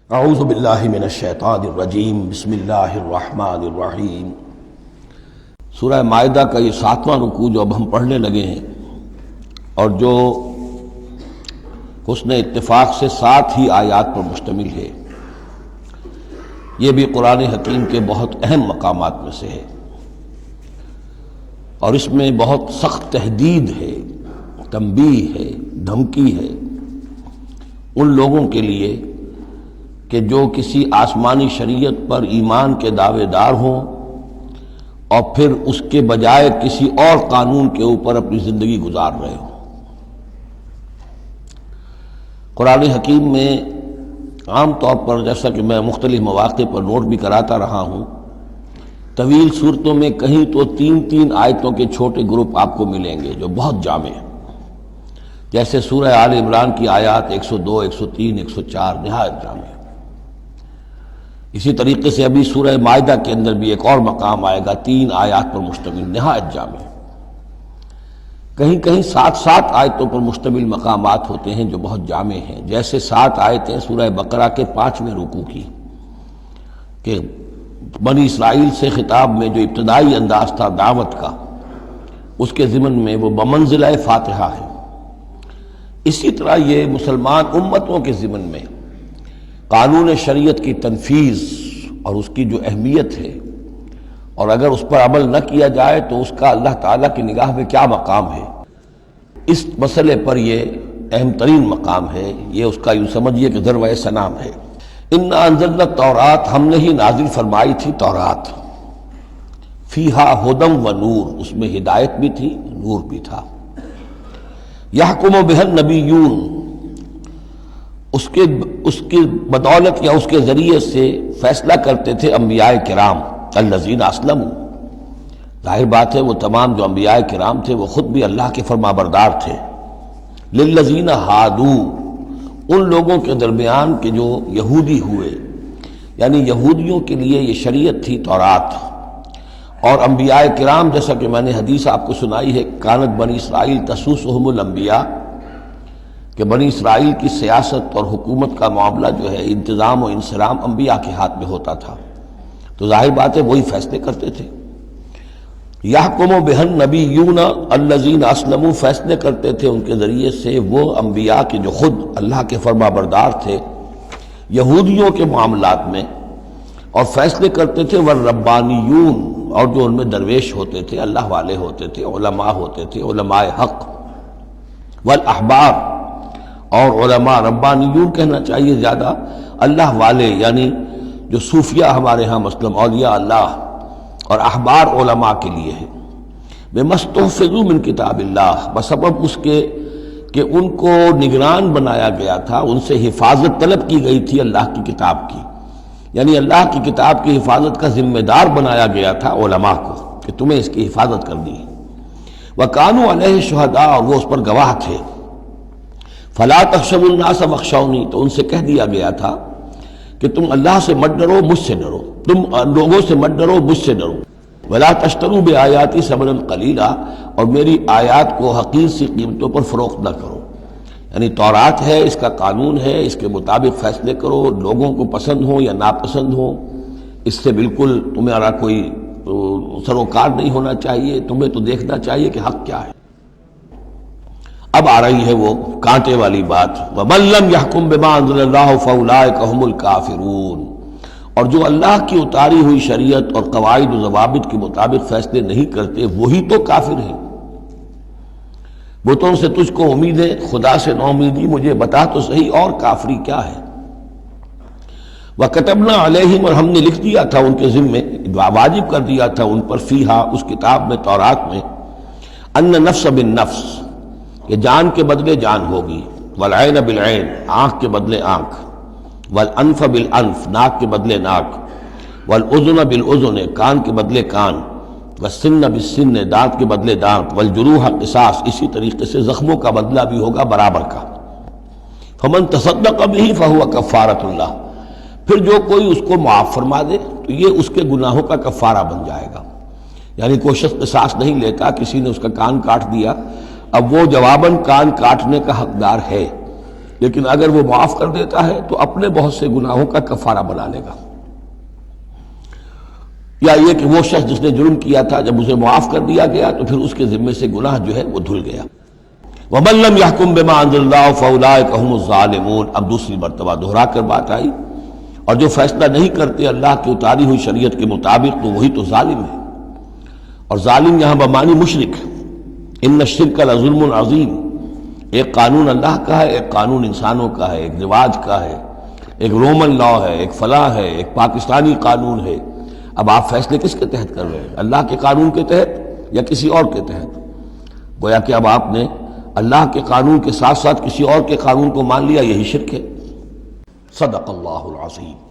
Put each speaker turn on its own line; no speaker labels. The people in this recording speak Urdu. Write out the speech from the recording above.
اعوذ باللہ من الشیطان الرجیم بسم اللہ الرحمن الرحیم۔ سورہ مائدہ کا یہ 7واں رکوع جو اب ہم پڑھنے لگے ہیں اور جو حسن اتفاق سے 7 ہی آیات پر مشتمل ہے، یہ بھی قرآن حکیم کے بہت اہم مقامات میں سے ہے، اور اس میں بہت سخت تہدید ہے، تنبیہ ہے، دھمکی ہے ان لوگوں کے لیے کہ جو کسی آسمانی شریعت پر ایمان کے دعوے دار ہوں اور پھر اس کے بجائے کسی اور قانون کے اوپر اپنی زندگی گزار رہے ہوں۔ قرآن حکیم میں عام طور پر، جیسا کہ میں مختلف مواقع پر نوٹ بھی کراتا رہا ہوں، طویل صورتوں میں کہیں تو 3 آیتوں کے چھوٹے گروپ آپ کو ملیں گے جو بہت جامع ہیں، جیسے سورہ آل عمران کی آیات 102، 103، 104 نہایت جامع ہیں۔ اسی طریقے سے ابھی سورہ مائدہ کے اندر بھی ایک اور مقام آئے گا 3 آیات پر مشتمل، نہایت جامع۔ کہیں کہیں 7 آیتوں پر مشتمل مقامات ہوتے ہیں جو بہت جامع ہیں، جیسے 7 آیتیں سورہ بقرہ کے 5ویں رکوع کی، کہ بنی اسرائیل سے خطاب میں جو ابتدائی انداز تھا دعوت کا، اس کے ضمن میں وہ بمنزلہ فاتحہ ہے۔ اسی طرح یہ مسلمان امتوں کے ضمن میں قانون شریعت کی تنفیذ اور اس کی جو اہمیت ہے، اور اگر اس پر عمل نہ کیا جائے تو اس کا اللہ تعالیٰ کی نگاہ میں کیا مقام ہے، اس مسئلے پر یہ اہم ترین مقام ہے۔ یہ اس کا یوں سمجھیے کہ ذروۂ سنام ہے۔ انا انزلنا التوراۃ، ہم نے ہی نازل فرمائی تھی تورات، فیہا ھدی و نور، اس میں ہدایت بھی تھی، نور بھی تھا۔ یحکم بہا النبیون، اس کی بدولت یا اس کے ذریعے سے فیصلہ کرتے تھے انبیاء کرام، الذین اسلموا، ظاہر بات ہے وہ تمام جو انبیاء کرام تھے وہ خود بھی اللہ کے فرما بردار تھے۔ للذین ہادوا، ان لوگوں کے درمیان کہ جو یہودی ہوئے، یعنی یہودیوں کے لیے یہ شریعت تھی تورات، اور انبیاء کرام، جیسا کہ میں نے حدیث آپ کو سنائی ہے، کانت بنی اسرائیل تسوسہم الانبیاء، کہ بنی اسرائیل کی سیاست اور حکومت کا معاملہ جو ہے، انتظام و انصرام انبیاء کے ہاتھ میں ہوتا تھا، تو ظاہر بات ہے وہی فیصلے کرتے تھے۔ یحکم بہا النبیون الذین اسلموا، فیصلے کرتے تھے ان کے ذریعے سے وہ انبیاء کے جو خود اللہ کے فرما بردار تھے یہودیوں کے معاملات میں، اور فیصلے کرتے تھے والربانیون، اور جو ان میں درویش ہوتے تھے، اللہ والے ہوتے تھے، علماء ہوتے تھے، علماء حق، والاحبار، اور علماء، ربانیون کہنا چاہیے زیادہ، اللہ والے، یعنی جو صوفیہ ہمارے ہاں مثلا اولیاء اللہ، اور احبار علماء کے لیے ہے۔ بمستحفظوا من کتاب اللہ، بسبب اس کے کہ ان کو نگران بنایا گیا تھا، ان سے حفاظت طلب کی گئی تھی اللہ کی کتاب کی، یعنی اللہ کی کتاب کی حفاظت کا ذمہ دار بنایا گیا تھا علماء کو کہ تمہیں اس کی حفاظت کرنی ہے۔ وَكَانُوا عَلَيْهِ شُهَدَاءَ، اور وہ اس پر گواہ تھے۔ فَلَا تَخْشَوُا النَّاسَ وَاخْشَوْنِی، تو ان سے کہہ دیا گیا تھا کہ تم اللہ سے مت ڈرو، مجھ سے ڈرو، تم لوگوں سے مت ڈرو، مجھ سے ڈرو۔ وَلَا تَشْتَرُوا بِآیَاتِی ثَمَنًا قَلِیلًا، اور میری آیات کو حقیر سی قیمتوں پر فروخت نہ کرو، یعنی تورات ہے، اس کا قانون ہے، اس کے مطابق فیصلے کرو، لوگوں کو پسند ہو یا ناپسند ہو، اس سے بالکل تمہارا کوئی سروکار نہیں ہونا چاہیے، تمہیں تو دیکھنا چاہیے کہ حق کیا ہے۔ اب آ رہی ہے وہ کانٹے والی بات، وَمَن لَّمْ يَحْكُم بِمَا أَنزَلَ اللَّهُ فَأُولَٰئِكَ هُمُ الْكَافِرُونَ، اور جو اللہ کی اتاری ہوئی شریعت اور قواعد و ضوابط کے مطابق فیصلے نہیں کرتے وہی تو کافر ہیں۔ بتوں سے تجھ کو امید ہے، خدا سے نو امیدی، مجھے بتا تو صحیح اور کافری کیا ہے۔ وَكَتَبْنَا عَلَيْهِمْ، اور ہم نے لکھ دیا تھا ان کے ذمے، واجب کر دیا تھا ان پر، فیہا، اس کتاب میں، تورات میں، ان نفس بالنفس، کہ جان کے بدلے جان ہوگی، والعین بالعین، آنکھ کے بدلے آنکھ، والانف بالانف، ناک کے بدلے ناک، والاذن بالاذن، کان کے بدلے کان، والسن بالسن، دانت کے بدلے دانت، والجروح قصاص، اسی طریقے سے زخموں کا بدلہ بھی ہوگا برابر کا۔ فمن تصدق بہ فہو کفارۃ اللہ، پھر جو کوئی اس کو معاف فرما دے تو یہ اس کے گناہوں کا کفارہ بن جائے گا، یعنی کوئی شخص قصاص نہیں لیتا، کسی نے اس کا کان کاٹ دیا، اب وہ جواباً کان کاٹنے کا حقدار ہے، لیکن اگر وہ معاف کر دیتا ہے تو اپنے بہت سے گناہوں کا کفارہ بنا لے گا. یا یہ کہ وہ شخص جس نے جرم کیا تھا جب اسے معاف کر دیا گیا تو پھر اس کے ذمے سے گناہ جو ہے وہ دھل گیا. وَمَن لَّمْ يَحْكُم بِمَا أَنزَلَ اللَّهُ فَأُولَٰئِكَ هُمُ الظَّالِمُونَ. اب دوسری مرتبہ دہرا کر بات آئی، اور جو فیصلہ نہیں کرتے اللہ کی اتاری ہوئی شریعت کے مطابق تو وہی تو ظالم ہے. اور ظالم یہاں بمعنی مشرک. ان الشرک لظلم عظیم. ایک قانون اللہ کا ہے، ایک قانون انسانوں کا ہے، ایک رواج کا ہے، ایک رومن لا ہے، ایک فلاں ہے، ایک پاکستانی قانون ہے. اب آپ فیصلے کس کے تحت کر رہے ہیں؟ اللہ کے قانون کے تحت یا کسی اور کے تحت؟ گویا کہ اب آپ نے اللہ کے قانون کے ساتھ ساتھ کسی اور کے قانون کو مان لیا، یہی شرک ہے. صدق اللہ العظیم.